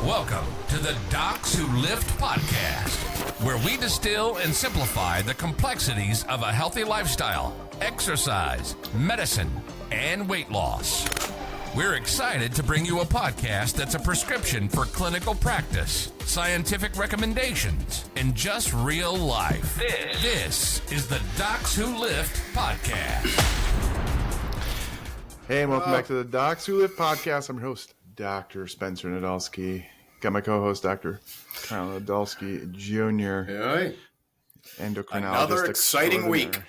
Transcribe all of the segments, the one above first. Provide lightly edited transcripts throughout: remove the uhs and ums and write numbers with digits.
Welcome to the Docs Who Lift podcast, where we distill and simplify the complexities of a healthy lifestyle, exercise, medicine, and weight loss. We're excited to bring you a podcast that's a prescription for clinical practice, scientific recommendations, and just real life. This is the Docs Who Lift podcast. Hey, and welcome back to the Docs Who Live podcast. I'm your host, Dr. Spencer Nadolsky. Got my co-host, Dr. Karl and Nadolsky Jr. Hey. Endocrinologist. Another exciting week.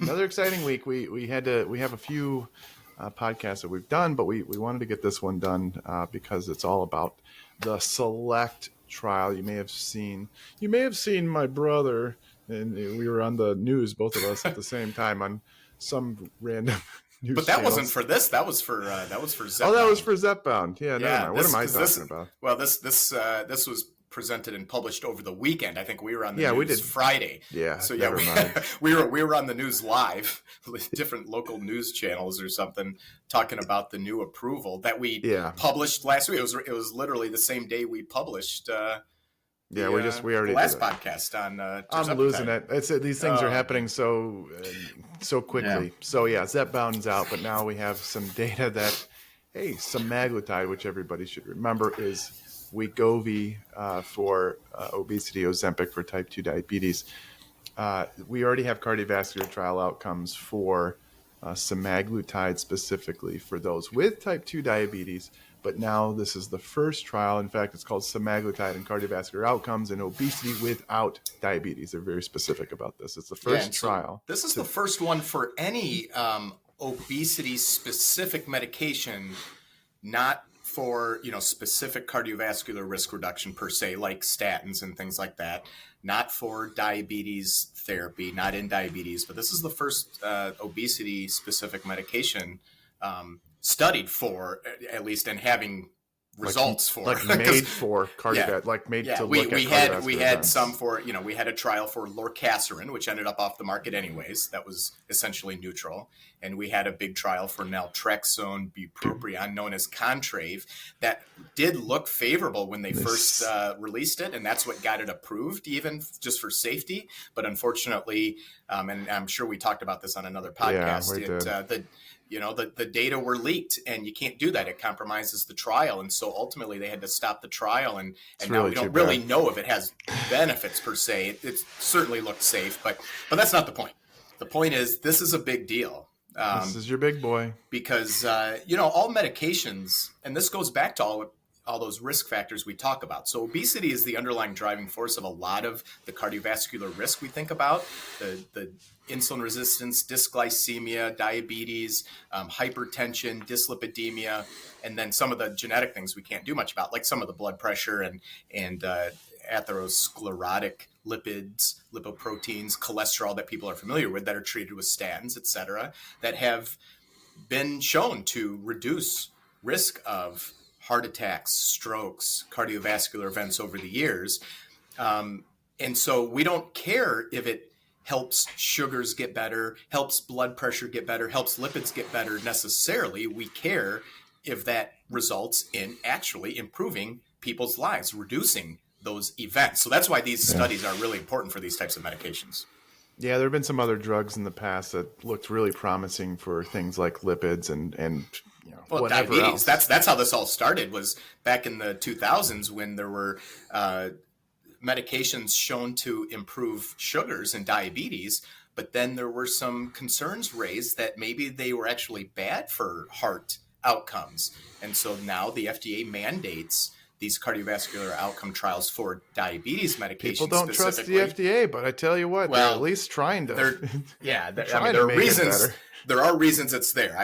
Another exciting week. We have a few podcasts that we've done, but we wanted to get this one done because it's all about the SELECT trial. You may have seen my brother, and we were on the news, both of us at the same time on some random news But that channels. wasn't for this. That was for Zepbound. Oh, that was for Zepbound. Yeah, no. What am I talking about? Well, this was presented and published over the weekend. I think we were on the news we did. Friday. Yeah, so never mind. we were on the news live with different local news channels or something talking about the new approval that we published last week. It was literally the same day we published. We already last did podcast on. I'm losing it. These things are happening so quickly. Yeah. So Zepbound's out, but now we have some data that semaglutide, which everybody should remember, is Wegovy for obesity, Ozempic for type 2 diabetes. We already have cardiovascular trial outcomes for semaglutide specifically for those with type 2 diabetes. But now this is the first trial. In fact, it's called semaglutide and cardiovascular outcomes in obesity without diabetes. They're very specific about this. It's the first trial. This is the first one for any obesity-specific medication, not for specific cardiovascular risk reduction per se, like statins and things like that. Not for diabetes therapy, not in diabetes. But this is the first obesity-specific medication studied for, at least, and having results for, made for cardiovascular, to look at cardiovascular we had events. some for, we had a trial for lorcaserin, which ended up off the market anyways. That was essentially neutral. And we had a big trial for naltrexone, bupropion, known as Contrave, that did look favorable when they first released it. And that's what got it approved, even just for safety. But unfortunately, and I'm sure we talked about this on another podcast, the data were leaked, and you can't do that. It compromises the trial. And so ultimately they had to stop the trial. And now we don't really know if it has benefits per se. It certainly looked safe, but that's not the point. The point is, this is a big deal. This is your big boy. Because, all medications, and this goes back to all those risk factors we talk about. So obesity is the underlying driving force of a lot of the cardiovascular risk we think about, the insulin resistance, dysglycemia, diabetes, hypertension, dyslipidemia, and then some of the genetic things we can't do much about, like some of the blood pressure and atherosclerotic lipids, lipoproteins, cholesterol that people are familiar with that are treated with statins, et cetera, that have been shown to reduce risk of heart attacks, strokes, cardiovascular events over the years. And so we don't care if it helps sugars get better, helps blood pressure get better, helps lipids get better necessarily. We care if that results in actually improving people's lives, reducing those events. So that's why these studies are really important for these types of medications. Yeah, there have been some other drugs in the past that looked really promising for things like lipids and whatever diabetes. else. That's how this all started, was back in the 2000s when there were medications shown to improve sugars and diabetes, but then there were some concerns raised that maybe they were actually bad for heart outcomes. And so now the FDA mandates these cardiovascular outcome trials for diabetes medication. People don't trust the FDA, but I tell you what, they're at least trying to. There are reasons. There are reasons it's there.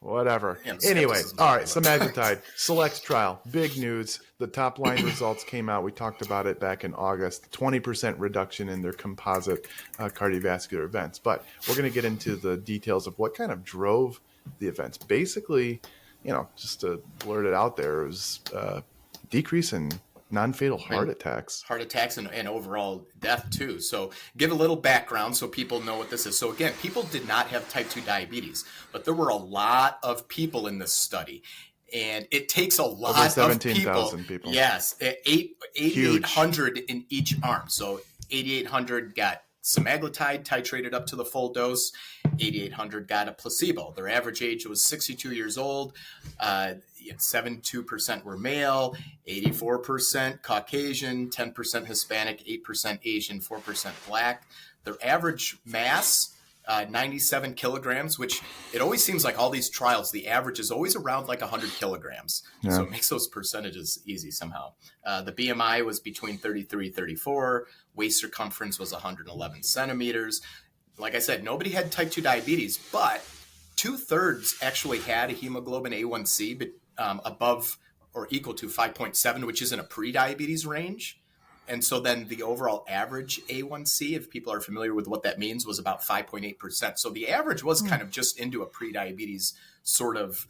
Whatever. Anyway, all right, semaglutide, SELECT trial, big news. The top line results came out. We talked about it back in August, 20% reduction in their composite cardiovascular events. But we're going to get into the details of what kind of drove the events. Basically, just to blurt it out there, it was decrease in non-fatal heart attacks. Heart attacks and overall death too. So give a little background so people know what this is. So again, people did not have type 2 diabetes, but there were a lot of people in this study. And it takes a lot Over of 17,000 people. Yes, 8,800 in each arm. So 8,800 got semaglutide titrated up to the full dose. 8,800 got a placebo. Their average age was 62 years old. 72% were male, 84% Caucasian, 10% Hispanic, 8% Asian, 4% Black. Their average mass, 97 kilograms, which it always seems like all these trials, the average is always around like 100 kilograms. Yeah. So it makes those percentages easy somehow. The BMI was between 33, 34. Waist circumference was 111 centimeters. Like I said, nobody had type 2 diabetes, but 2/3 actually had a hemoglobin A1C above or equal to 5.7, which is in a pre-diabetes range. And so then the overall average A1C, if people are familiar with what that means, was about 5.8%. So the average was kind of just into a pre-diabetes sort of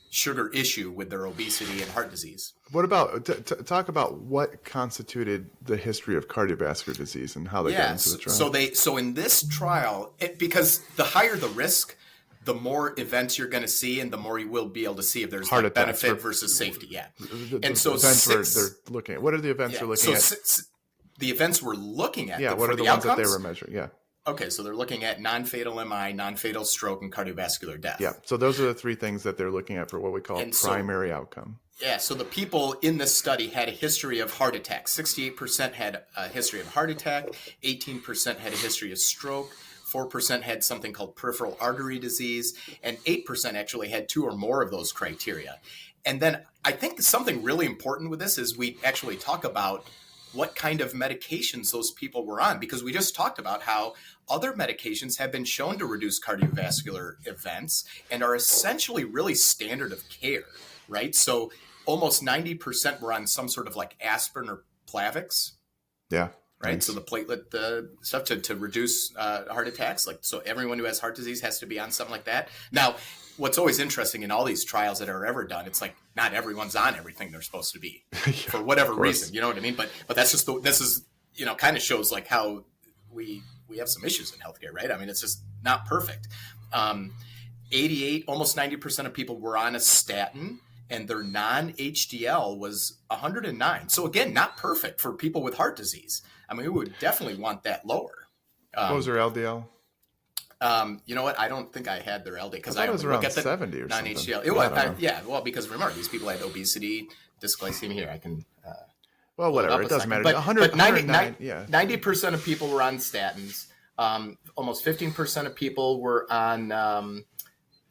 sugar issue with their obesity and heart disease. What about, talk about what constituted the history of cardiovascular disease and how they got into the trial? So in this trial, because the higher the risk, the more events you're going to see, and the more you will be able to see if there's like benefit versus safety. Yeah. And so events they're looking at. What are the events they're looking at? The events we're looking at. Yeah. What are the ones that they were measuring? Yeah. Okay. So they're looking at non-fatal MI, non-fatal stroke, and cardiovascular death. Yeah. So those are the three things that they're looking at for what we call primary outcome. Yeah. So the people in this study had a history of heart attack. 68% had a history of heart attack. 18% had a history of stroke. 4% had something called peripheral artery disease, and 8% actually had two or more of those criteria. And then I think something really important with this is we actually talk about what kind of medications those people were on, because we just talked about how other medications have been shown to reduce cardiovascular events and are essentially really standard of care, right? So almost 90% were on some sort of like aspirin or Plavix. Yeah. Right. Nice. So the platelet stuff to reduce heart attacks. So everyone who has heart disease has to be on something like that. Now, what's always interesting in all these trials that are ever done, it's like not everyone's on everything they're supposed to be for whatever reason. You know what I mean? But that's just this is, kind of shows like how we have some issues in healthcare, right? I mean, it's just not perfect. 88, almost 90% of people were on a statin, and their non-HDL was 109. So again, not perfect for people with heart disease. I mean, we would definitely want that lower. What was their LDL? You know what? I don't think I had their LDL because I was around 70 or something. Non-HDL. It was, well, because remember, these people had obesity, dysglycemia. Here, I can. Well, whatever. It doesn't matter. But 109, 90% of people were on statins. Almost 15% of people were on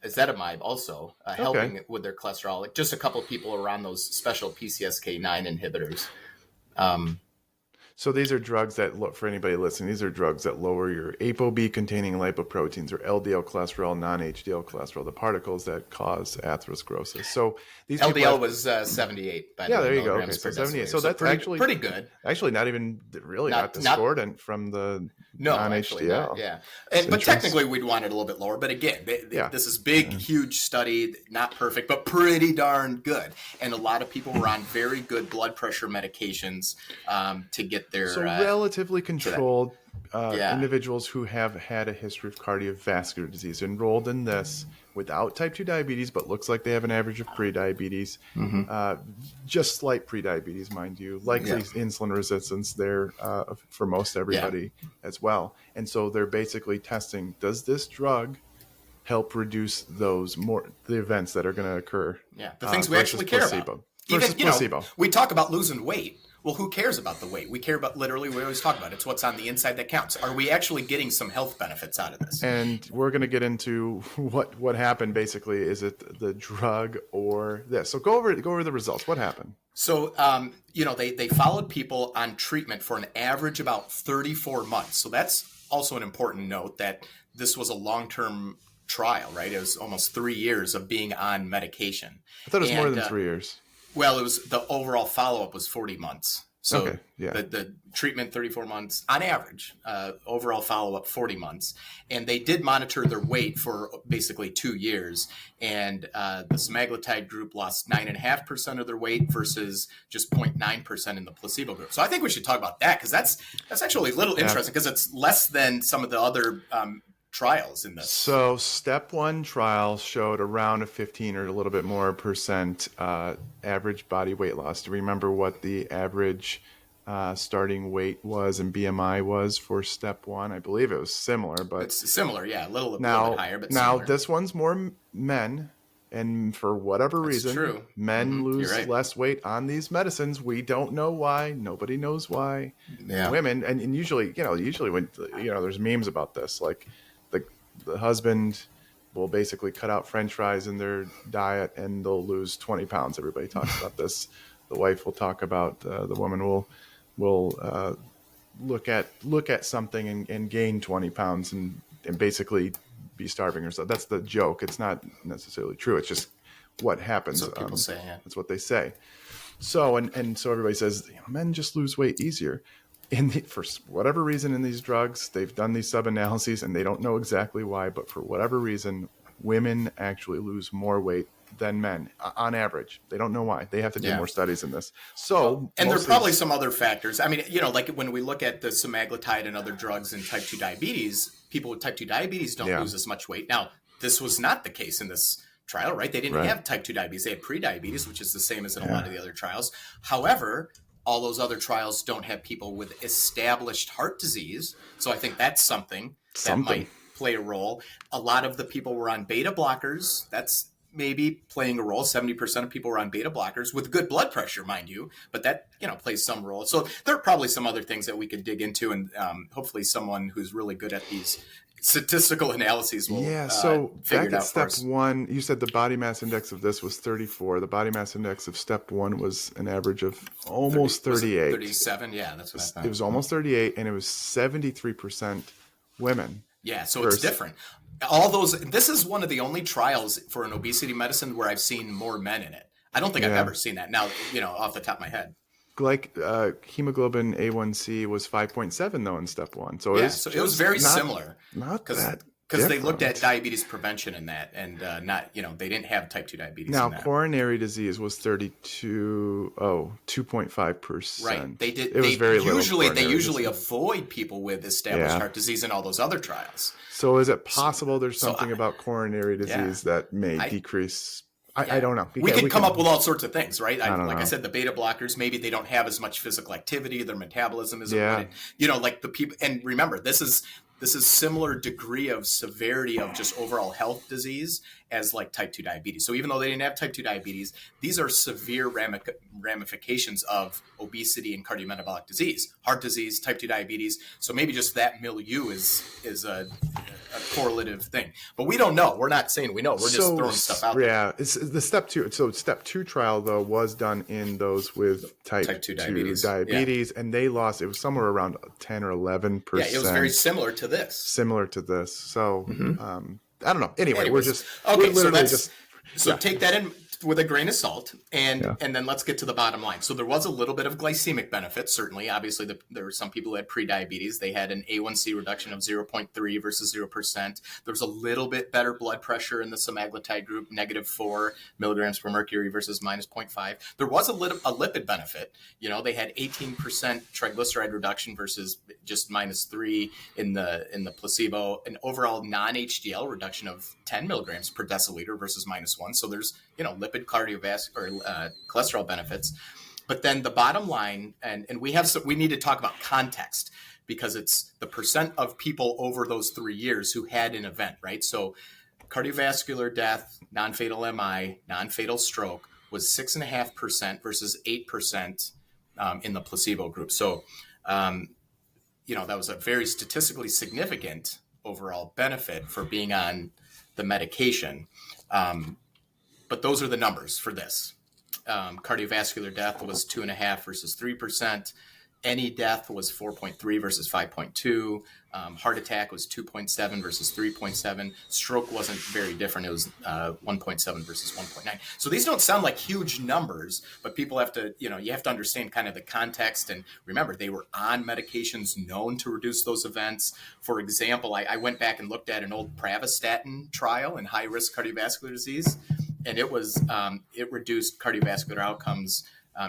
ezetimibe, also helping with their cholesterol. Like just a couple of people are on those special PCSK9 inhibitors. So these are drugs that, for anybody listening, these are drugs that lower your ApoB-containing lipoproteins or LDL cholesterol, non-HDL cholesterol, the particles that cause atherosclerosis. So these LDL was 78. By there you go. Okay, so 78. So that's actually pretty good. Actually, not even really not discordant from the non-HDL. But technically, we'd want it a little bit lower. But again, this is big, huge study, not perfect, but pretty darn good. And a lot of people were on very good blood pressure medications to get their relatively controlled individuals who have had a history of cardiovascular disease enrolled in this without type 2 diabetes, but looks like they have an average of pre-diabetes, just slight pre-diabetes, mind you, likely insulin resistance there for most everybody as well. And so they're basically testing, does this drug help reduce the events that are going to occur? Yeah, the things we actually care about. Versus placebo. We talk about losing weight. Well, who cares about the weight? We care about we always talk about it. It's what's on the inside that counts. Are we actually getting some health benefits out of this? And we're going to get into what happened basically. Is it the drug or this? So go over the results. What happened? So, they followed people on treatment for an average about 34 months. So that's also an important note that this was a long-term trial, right? It was almost 3 years of being on medication. I thought it was more than 3 years. Well, it was the overall follow-up was 40 months. So the treatment 34 months on average, overall follow-up 40 months. And they did monitor their weight for basically 2 years. And the semaglutide group lost 9.5% of their weight versus just 0.9% in the placebo group. So I think we should talk about that because that's actually a little interesting because it's less than some of the other trials in this? So step 1 trial showed around a 15 or a little bit more percent average body weight loss. Do you remember what the average starting weight was and BMI was for step 1? I believe it was similar, but it's similar. Yeah. A little bit higher, but now similar. this one's more men. And for whatever reason, true. men lose You're right. less weight on these medicines. We don't know why. Nobody knows why. Yeah. Women, and usually when there's memes about this, like the husband will basically cut out French fries in their diet and they'll lose 20 pounds. Everybody talks about this. The wife will talk about the woman will look at something and gain 20 pounds and basically be starving herself. That's the joke. It's not necessarily true. It's just what happens. That's what people say. Yeah. That's what they say. So and so everybody says men just lose weight easier. For whatever reason in these drugs, they've done these sub-analyses and they don't know exactly why, but for whatever reason, women actually lose more weight than men on average. They don't know why. They have to do more studies in this. So, and there are probably some other factors. I mean, like when we look at the semaglutide and other drugs in type 2 diabetes, people with type 2 diabetes don't lose as much weight. Now, this was not the case in this trial, right? They didn't have type 2 diabetes. They had pre-diabetes, which is the same as in a lot of the other trials. However, all those other trials don't have people with established heart disease. So I think that's something that might play a role. A lot of the people were on beta blockers. That's maybe playing a role. 70% of people were on beta blockers with good blood pressure, mind you, but that, plays some role. So there are probably some other things that we could dig into, and hopefully someone who's really good at these statistical analyses will so figure back it at out step for us. 1, you said the body mass index of this was 34. The body mass index of step 1 was an average of almost 38. 37, yeah, that's what I thought. It was almost 38, and it was 73% women. Yeah, so it's different. This is one of the only trials for an obesity medicine where I've seen more men in it. I don't think I've ever seen that. Now, off the top of my head. Hemoglobin A1C was 5.7 though in step 1. So it was very similar. Not that because they looked at diabetes prevention in that, and they didn't have type 2 diabetes. Now, in that. coronary disease was 2.5%. Right. They did. It was very little. They usually avoid people with established heart disease in all those other trials. So is it possible there's something about coronary disease that may decrease? I don't know. We can come up with all sorts of things, right? Like I said, the beta blockers, maybe they don't have as much physical activity. Their metabolism isn't like the people. And remember, this is similar degree of severity of just overall health disease as like type 2 diabetes. So even though they didn't have type 2 diabetes, these are severe ramifications of obesity and cardiometabolic disease, heart disease, type 2 diabetes. So maybe just that milieu is a correlative thing. But we don't know. We're not saying we know. We're just throwing stuff out there. Yeah, it's the step 2. So step 2 trial, though, was done in those with type 2 diabetes, and they lost, it was somewhere around 10 or 11%. Yeah, it was very similar to this. So, I don't know. Anyway, Anyways, take that in with a grain of salt, and then let's get to the bottom line. So there was a little bit of glycemic benefit, certainly. Obviously, there were some people who had pre-diabetes. They had an A1C reduction of 0.3 versus 0%. There was a little bit better blood pressure in the semaglutide group, -4 milligrams per mercury versus -0.5. There was a lipid benefit. They had 18% triglyceride reduction versus just -3 in the placebo. An overall non-HDL reduction of 10 milligrams per deciliter versus -1. So there's lipid cardiovascular cholesterol benefits. But then the bottom line, and we need to talk about context, because it's the percent of people over those 3 years who had an event, right? So cardiovascular death, non-fatal MI, non-fatal stroke was 6.5% versus 8% in the placebo group. So, that was a very statistically significant overall benefit for being on the medication. But those are the numbers for this. Cardiovascular death was 2.5 versus 3%. Any death was 4.3 versus 5.2. Heart attack was 2.7 versus 3.7. Stroke wasn't very different. It was 1.7 versus 1.9. So these don't sound like huge numbers, but people have to, you have to understand kind of the context. And remember, they were on medications known to reduce those events. For example, I went back and looked at an old pravastatin trial in high-risk cardiovascular disease, and it reduced cardiovascular outcomes.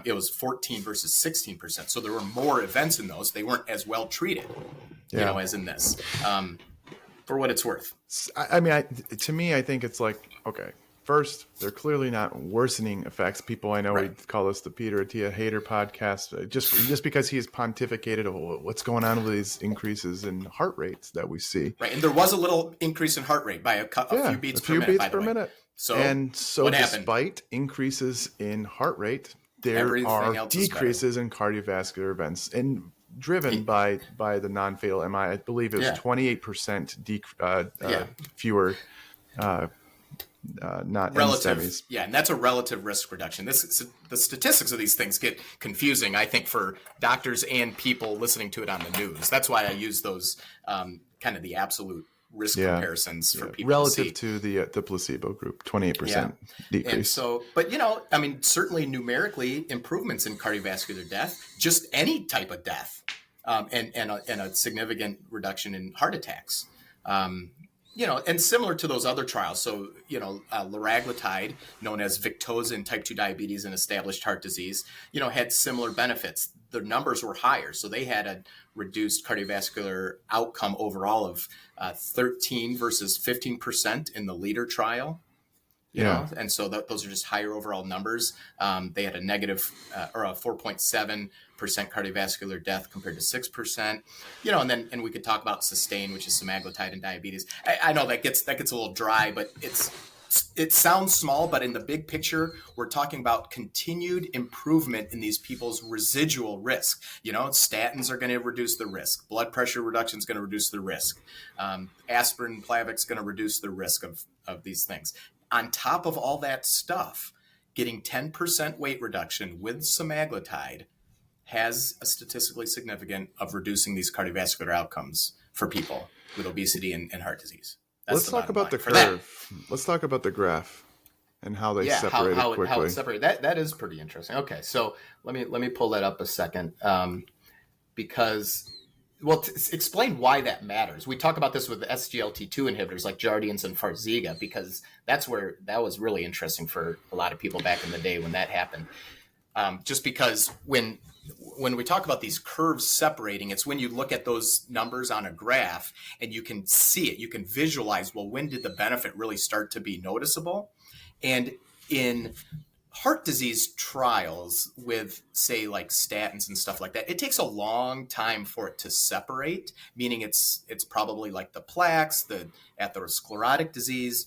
It was 14 versus 16%. So there were more events in those. They weren't as well treated, as in this. for what it's worth. I mean, to me, I think it's like, okay, first, they're clearly not worsening effects. People, I know we call this the Peter Attia hater podcast, just because he's pontificated of what's going on with these increases in heart rates that we see. Right, and there was a little increase in heart rate by a few beats per minute. So despite increases in heart rate, there are decreases in cardiovascular events, and driven by the non-fatal MI. I believe it was 28% fewer not relative NSTEMIs. Yeah, and that's a relative risk reduction. The statistics of these things get confusing, I think, for doctors and people listening to it on the news. That's why I use those kind of the absolute risk comparisons for people relative to the placebo group, 28% decrease. And so, but I mean, certainly numerically improvements in cardiovascular death, just any type of death, and a significant reduction in heart attacks. And similar to those other trials. So, liraglutide, known as Victoza in type 2 diabetes and established heart disease, had similar benefits. The numbers were higher. So they had a reduced cardiovascular outcome overall of 13 versus 15% in the LEADER trial. You know, and so those are just higher overall numbers. They had a negative or a 4.7% cardiovascular death compared to 6%. And we could talk about SUSTAIN, which is semaglutide and diabetes. I know that gets a little dry, but it sounds small, but in the big picture, we're talking about continued improvement in these people's residual risk. Statins are going to reduce the risk. Blood pressure reduction is going to reduce the risk. Aspirin, Plavix is going to reduce the risk of these things. On top of all that stuff, getting 10% weight reduction with semaglutide has a statistically significant of reducing these cardiovascular outcomes for people with obesity and heart disease. Let's talk about the curve. Let's talk about the graph and how they separated quickly. How it separated. That is pretty interesting. Okay, so let me pull that up a second, because explain why that matters. We talk about this with the SGLT2 inhibitors like Jardiance and Farxiga, because that was really interesting for a lot of people back in the day when that happened. Just because when we talk about these curves separating, it's when you look at those numbers on a graph and you can see it, you can visualize, well, when did the benefit really start to be noticeable? And in heart disease trials with, say, like statins and stuff like that, it takes a long time for it to separate, meaning it's probably like the plaques, the atherosclerotic disease.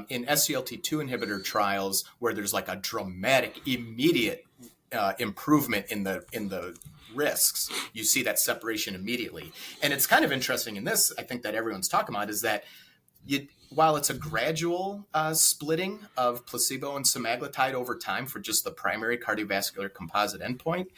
In SGLT2 inhibitor trials where there's like a dramatic, immediate improvement in the risks, you see that separation immediately. And it's kind of interesting in this, I think, that everyone's talking about, is that while it's a gradual splitting of placebo and semaglutide over time for just the primary cardiovascular composite endpoint,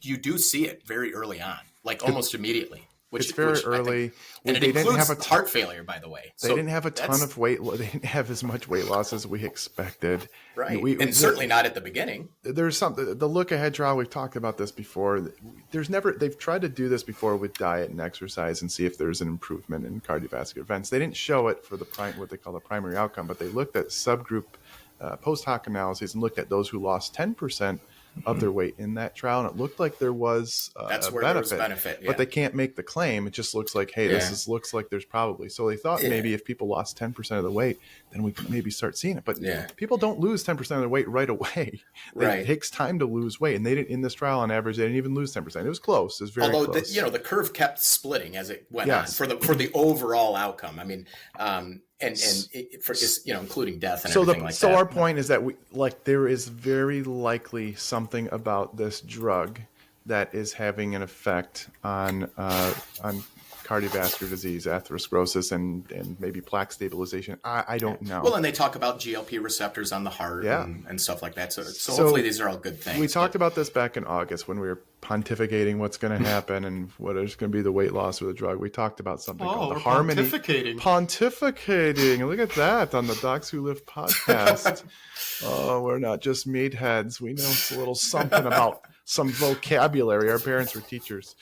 you do see it very early on, like almost immediately. It's very early. And it includes heart failure, by the way. They didn't have a ton of weight. They didn't have as much weight loss as we expected. Right. And certainly not at the beginning. There's something, the look ahead trial, we've talked about this before. They've tried to do this before with diet and exercise and see if there's an improvement in cardiovascular events. They didn't show it for what they call the primary outcome, but they looked at subgroup post hoc analyses and looked at those who lost 10% of their weight in that trial, and it looked like there was a benefit. There was benefit, but they can't make the claim. It just looks like, hey, looks like there's probably. So they thought maybe if people lost 10% of the weight, then we could maybe start seeing it. But people don't lose 10% of their weight right away. It takes time to lose weight, and they didn't in this trial on average. They didn't even lose 10%. It was close. It was very close. The curve kept splitting as it went on for the overall outcome. I mean, including death and everything like that. So our point is that there is very likely something about this drug that is having an effect on cardiovascular disease, atherosclerosis, and maybe plaque stabilization. I don't know. Well, and they talk about GLP receptors on the heart and stuff like that. So hopefully these are all good things. We talked about this back in August when we were pontificating what's going to happen and what is going to be the weight loss with the drug. We talked about something called the harmony. Pontificating. Look at that on the Docs Who Live podcast. We're not just meatheads. We know a little something about some vocabulary. Our parents were teachers.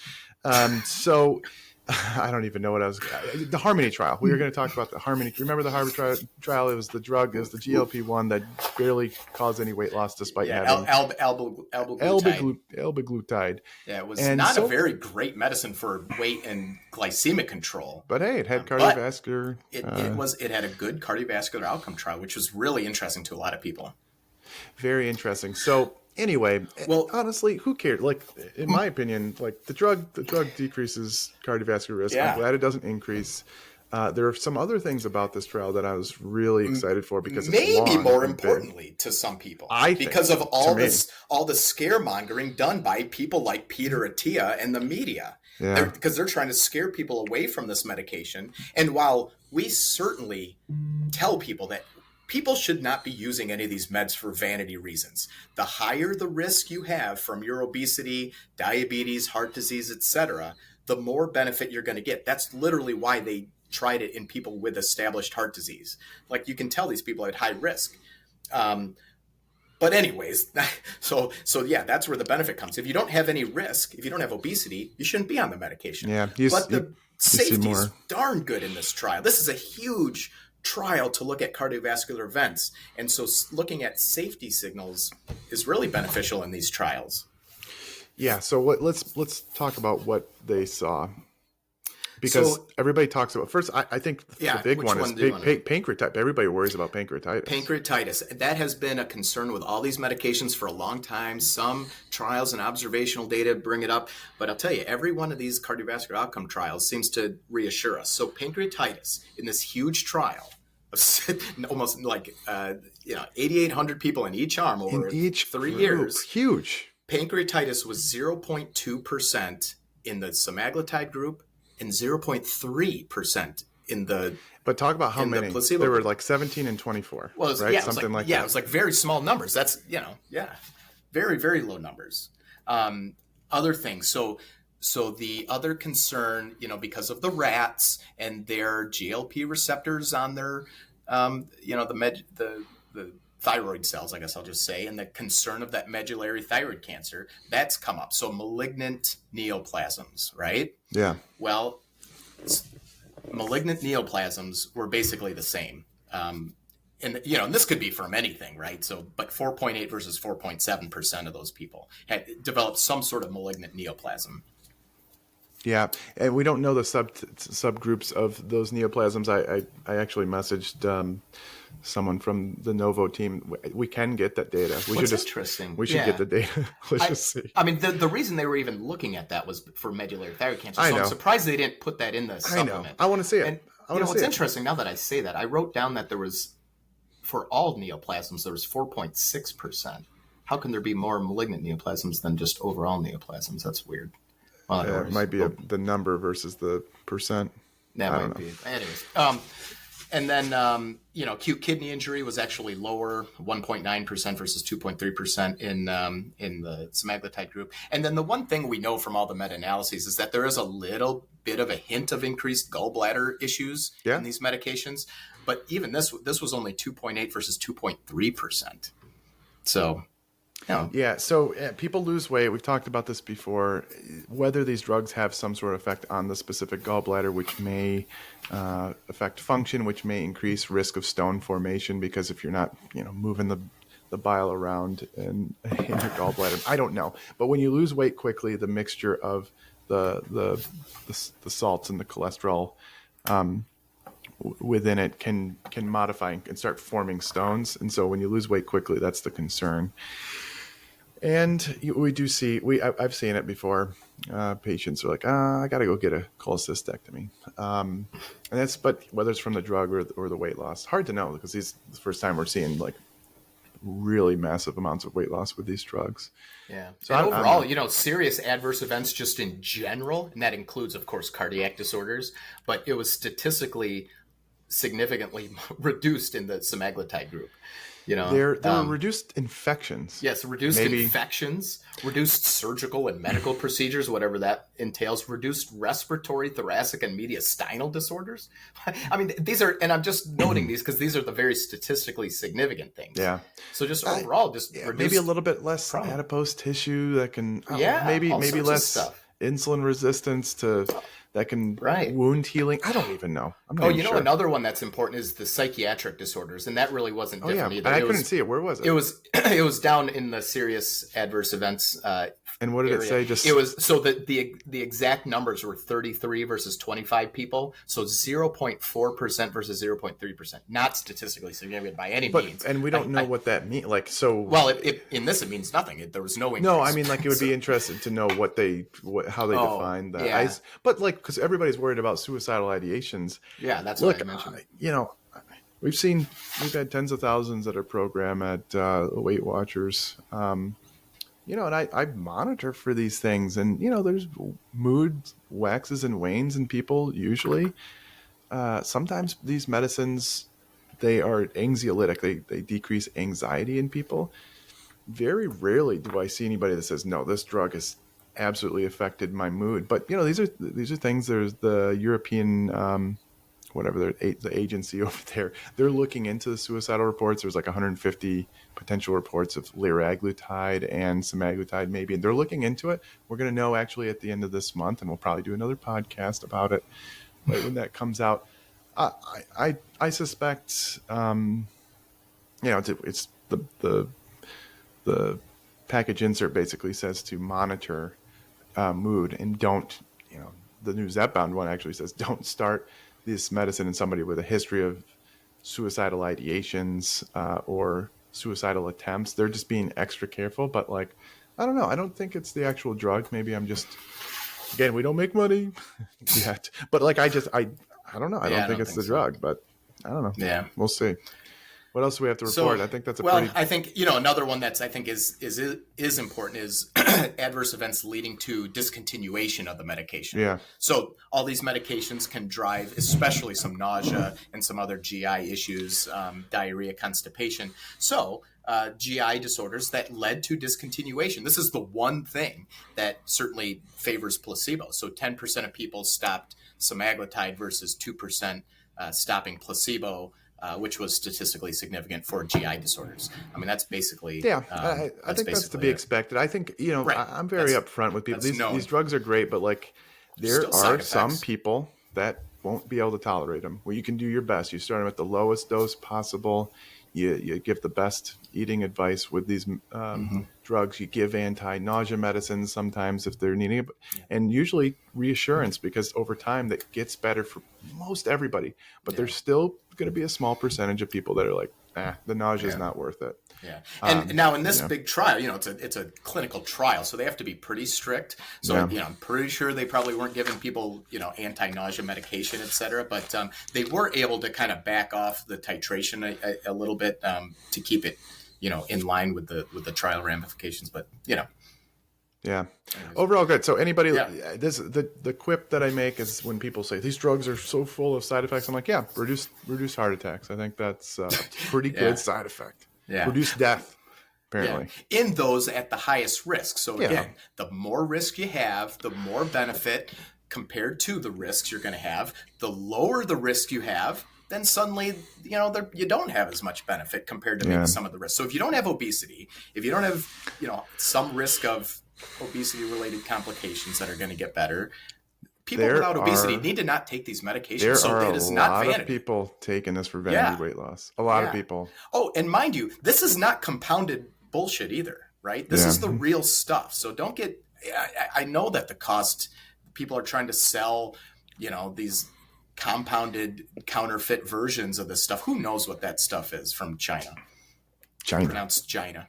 So I don't even know what I was. The Harmony trial. We were going to talk about the Harmony. Remember the Harvard trial? It was the drug. It was the GLP-1 that barely caused any weight loss despite having albiglutide. Yeah, it was not a very great medicine for weight and glycemic control. But hey, it had cardiovascular. It had a good cardiovascular outcome trial, which was really interesting to a lot of people. Very interesting. So. Anyway, well, honestly, who cares? Like, in my opinion, like the drug decreases cardiovascular risk. Yeah. I'm glad it doesn't increase. There are some other things about this trial that I was really excited for because it's long more importantly to some people, because of all the scaremongering done by people like Peter Attia and the media. Yeah. Because they're trying to scare people away from this medication. And while we certainly tell people that people should not be using any of these meds for vanity reasons. The higher the risk you have from your obesity, diabetes, heart disease, etc., the more benefit you're going to get. That's literally why they tried it in people with established heart disease. Like, you can tell these people are at high risk. But anyways, so yeah, that's where the benefit comes. If you don't have any risk, if you don't have obesity, you shouldn't be on the medication. Yeah, but the safety is darn good in this trial. This is a huge trial to look at cardiovascular events, and so looking at safety signals is really beneficial in these trials. Yeah, so let's talk about what they saw, because everybody talks about first. I think the big one is pancreatitis. Everybody worries about pancreatitis. Pancreatitis, that has been a concern with all these medications for a long time. Some trials and observational data bring it up, but I'll tell you, every one of these cardiovascular outcome trials seems to reassure us. So pancreatitis in this huge trial, almost like 8,800 people in each arm over each 3 years. Huge. Pancreatitis was 0.2% in the semaglutide group and 0.3% in the. But talk about how many. There were like 17 and 24. Well, right? Yeah, something like that. Yeah, it was like very small numbers. That's very, very low numbers. Other things. So the other concern, because of the rats and their GLP receptors on their, the thyroid cells, I guess I'll just say, and the concern of that medullary thyroid cancer, that's come up. So malignant neoplasms, right? Yeah. Well, malignant neoplasms were basically the same. And this could be from anything, right? So, but 4.8 versus 4.7% of those people had developed some sort of malignant neoplasm. Yeah, and we don't know the subgroups of those neoplasms. I actually messaged someone from the Novo team. We can get that data. Interesting. We should get the data. Let's just see. I mean, the reason they were even looking at that was for medullary thyroid cancer. So I'm surprised they didn't put that in the supplement. I know. I want to see it. And what's interesting, now that I say that, I wrote down that there was, for all neoplasms, there was 4.6%. How can there be more malignant neoplasms than just overall neoplasms? That's weird. Well, it might be the number versus the percent. That might be. Anyways, and then acute kidney injury was actually lower, 1.9% versus 2.3% in the semaglutide group. And then the one thing we know from all the meta-analyses is that there is a little bit of a hint of increased gallbladder issues in these medications, but even this was only 2.8 versus 2.3%. So. Yeah. So people lose weight. We've talked about this before. Whether these drugs have some sort of effect on the specific gallbladder, which may affect function, which may increase risk of stone formation, because if you're not, moving the bile around in your gallbladder, I don't know. But when you lose weight quickly, the mixture of the salts and the cholesterol within it can modify and start forming stones. And so when you lose weight quickly, that's the concern. And we do see, I've seen it before. Patients are like, I got to go get a cholecystectomy. But whether it's from the drug or the weight loss, hard to know, because this is the first time we're seeing like really massive amounts of weight loss with these drugs. Yeah. So overall, serious adverse events just in general, and that includes, of course, cardiac disorders, but it was statistically significantly reduced in the semaglutide group. There were reduced infections. Yes, reduced infections, reduced surgical and medical procedures, whatever that entails, reduced respiratory, thoracic, and mediastinal disorders. I mean, these are, and I'm just noting these because these are the very statistically significant things. Yeah. So just overall, maybe a little bit less adipose tissue that can, maybe less stuff. Insulin resistance to that can Right. wound healing. I don't even know. I'm not even sure. Another one that's important is the psychiatric disorders, and that really wasn't different either. I couldn't see it. Where was it? It was down in the serious adverse events. And what did area. it say? It was so that the exact numbers were 33 versus 25 people, so 0.4% versus 0.3%. Not statistically significant by any means. And we don't know what that means. Like, so. Well, in this it means nothing. There was no increase. No, I mean, like, it would be interesting to know how they define that. Yeah. But like, because everybody's worried about suicidal ideations. Yeah, that's what I mentioned. We've had tens of thousands that are programmed at Weight Watchers. And I monitor for these things, and there's mood waxes and wanes in people usually. Sometimes these medicines, they are anxiolytic. They decrease anxiety in people. Very rarely do I see anybody that says, no, this drug has absolutely affected my mood. But these are things. There's the European the agency over there, they're looking into the suicidal reports. There's like 150 potential reports of liraglutide and semaglutide maybe, and they're looking into it. We're going to know actually at the end of this month, and we'll probably do another podcast about it right when that comes out. I suspect, it's the package insert basically says to monitor mood, and don't, the new Zepbound one actually says don't start this medicine in somebody with a history of suicidal ideations or suicidal attempts. They're just being extra careful. But like, I don't know. I don't think it's the actual drug. Maybe I'm just, again, we don't make money yet. But like, I don't know. I don't think it's the drug, but I don't know. Yeah, we'll see. What else do we have to report? I think that's I think, another one that's, I think is important is adverse events leading to discontinuation of the medication. Yeah. So all these medications can drive, especially some nausea and some other GI issues, diarrhea, constipation. So GI disorders that led to discontinuation. This is the one thing that certainly favors placebo. So 10% of people stopped semaglutide versus 2% stopping placebo. Which was statistically significant for GI disorders. I mean, that's basically I think that's to be expected. I think right. I'm very upfront with people. These drugs are great, but like there are some people that won't be able to tolerate them. Well, you can do your best. You start them at the lowest dose possible. You give the best eating advice with these drugs. You give anti-nausea medicines sometimes if they're needing it, and usually reassurance, because over time that gets better for most everybody. But there's still going to be a small percentage of people that are like, the nausea is not worth it. Yeah. And now in this big trial, it's a clinical trial, so they have to be pretty strict. So, I'm pretty sure they probably weren't giving people, anti-nausea medication, et cetera. But they were able to kind of back off the titration a little bit to keep it, in line with the trial ramifications. But, Yeah. Overall good. So anybody, the quip that I make is when people say these drugs are so full of side effects, I'm like, reduce heart attacks. I think that's a pretty good side effect. Yeah. Reduce death, apparently. Yeah. In those at the highest risk. So again, the more risk you have, the more benefit compared to the risks you're going to have. The lower the risk you have, then suddenly, you don't have as much benefit compared to maybe some of the risks. So if you don't have obesity, if you don't have, some risk of obesity-related complications that are going to get better, people without obesity need to not take these medications. There are a lot of people taking this for vanity weight loss. A lot of people. Oh, and mind you, this is not compounded bullshit either, right? This is the real stuff. So don't get. I know that the cost. People are trying to sell, these compounded counterfeit versions of this stuff. Who knows what that stuff is from China? Pronounced China.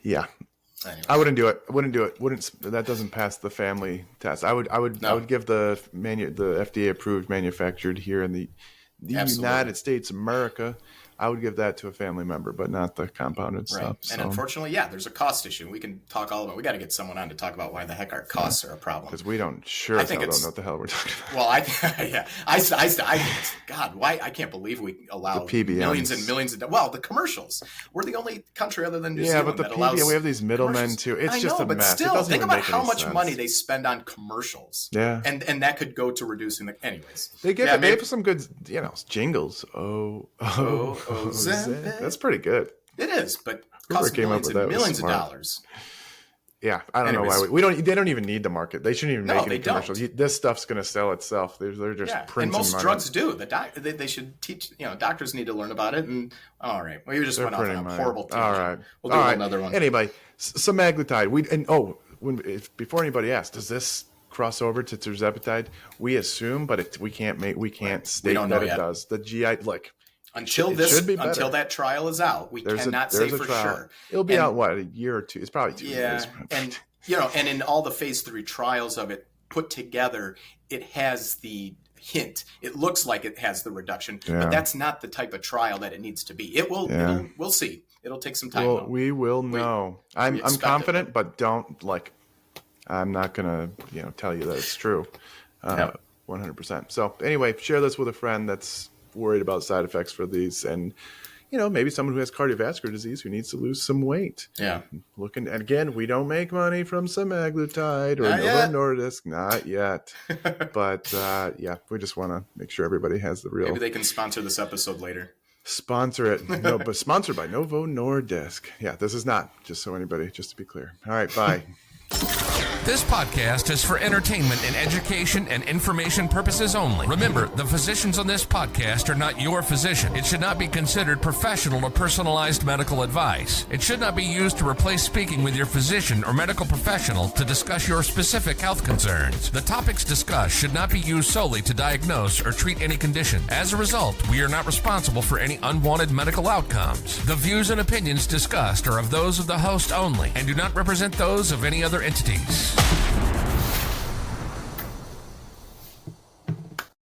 Yeah. Anyway. I wouldn't do it. That doesn't pass the family test. I would give the FDA approved manufactured here in the United States of America. I would give that to a family member, but not the compounded stuff. And unfortunately, there's a cost issue. We can talk all about. We got to get someone on to talk about why the heck our costs are a problem. Because we don't don't know what the hell we're talking about. Well, God, why I can't believe we allow millions and millions of the commercials. We're the only country other than New Zealand but the PBM, we have these middlemen too. It's just a mess. Still, think about how much money they spend on commercials. Yeah, and that could go to reducing the. Anyways, they have some good jingles. That's pretty good. It is, but it costs millions and millions of dollars. Yeah, I don't know why we don't. They don't even need to market. They shouldn't even make any commercials. This stuff's going to sell itself. They're just printing and most money. drugs do. They should teach. Doctors need to learn about it. And all right, well, you just went off on a horrible tangent. All right, we'll do another one. Anyway, semaglutide. Before anybody asks, does this cross over to tirzepatide? We assume, but we can't state that it does. The GI Until that trial is out, we cannot say for sure. It'll be out a year or two. It's probably 2 years. And and in all the phase 3 trials of it put together, it has the hint. It looks like it has the reduction, but that's not the type of trial that it needs to be. It will. We'll see. It'll take some time. Well, we will know. I'm confident, but don't I'm not gonna tell you that it's true. 100%. So anyway, share this with a friend that's worried about side effects for these, and maybe someone who has cardiovascular disease who needs to lose some weight. And again, we don't make money from semaglutide or Novo Nordisk, not yet. But we just want to make sure everybody has the real. Maybe they can sponsor this episode later. Sponsor it. No, but sponsored by Novo Nordisk. Yeah, this is not, just to be clear. All right, bye. This podcast is for entertainment and education and information purposes only. Remember, the physicians on this podcast are not your physician. It should not be considered professional or personalized medical advice. It should not be used to replace speaking with your physician or medical professional to discuss your specific health concerns. The topics discussed should not be used solely to diagnose or treat any condition. As a result, we are not responsible for any unwanted medical outcomes. The views and opinions discussed are of those of the host only and do not represent those of any other entities.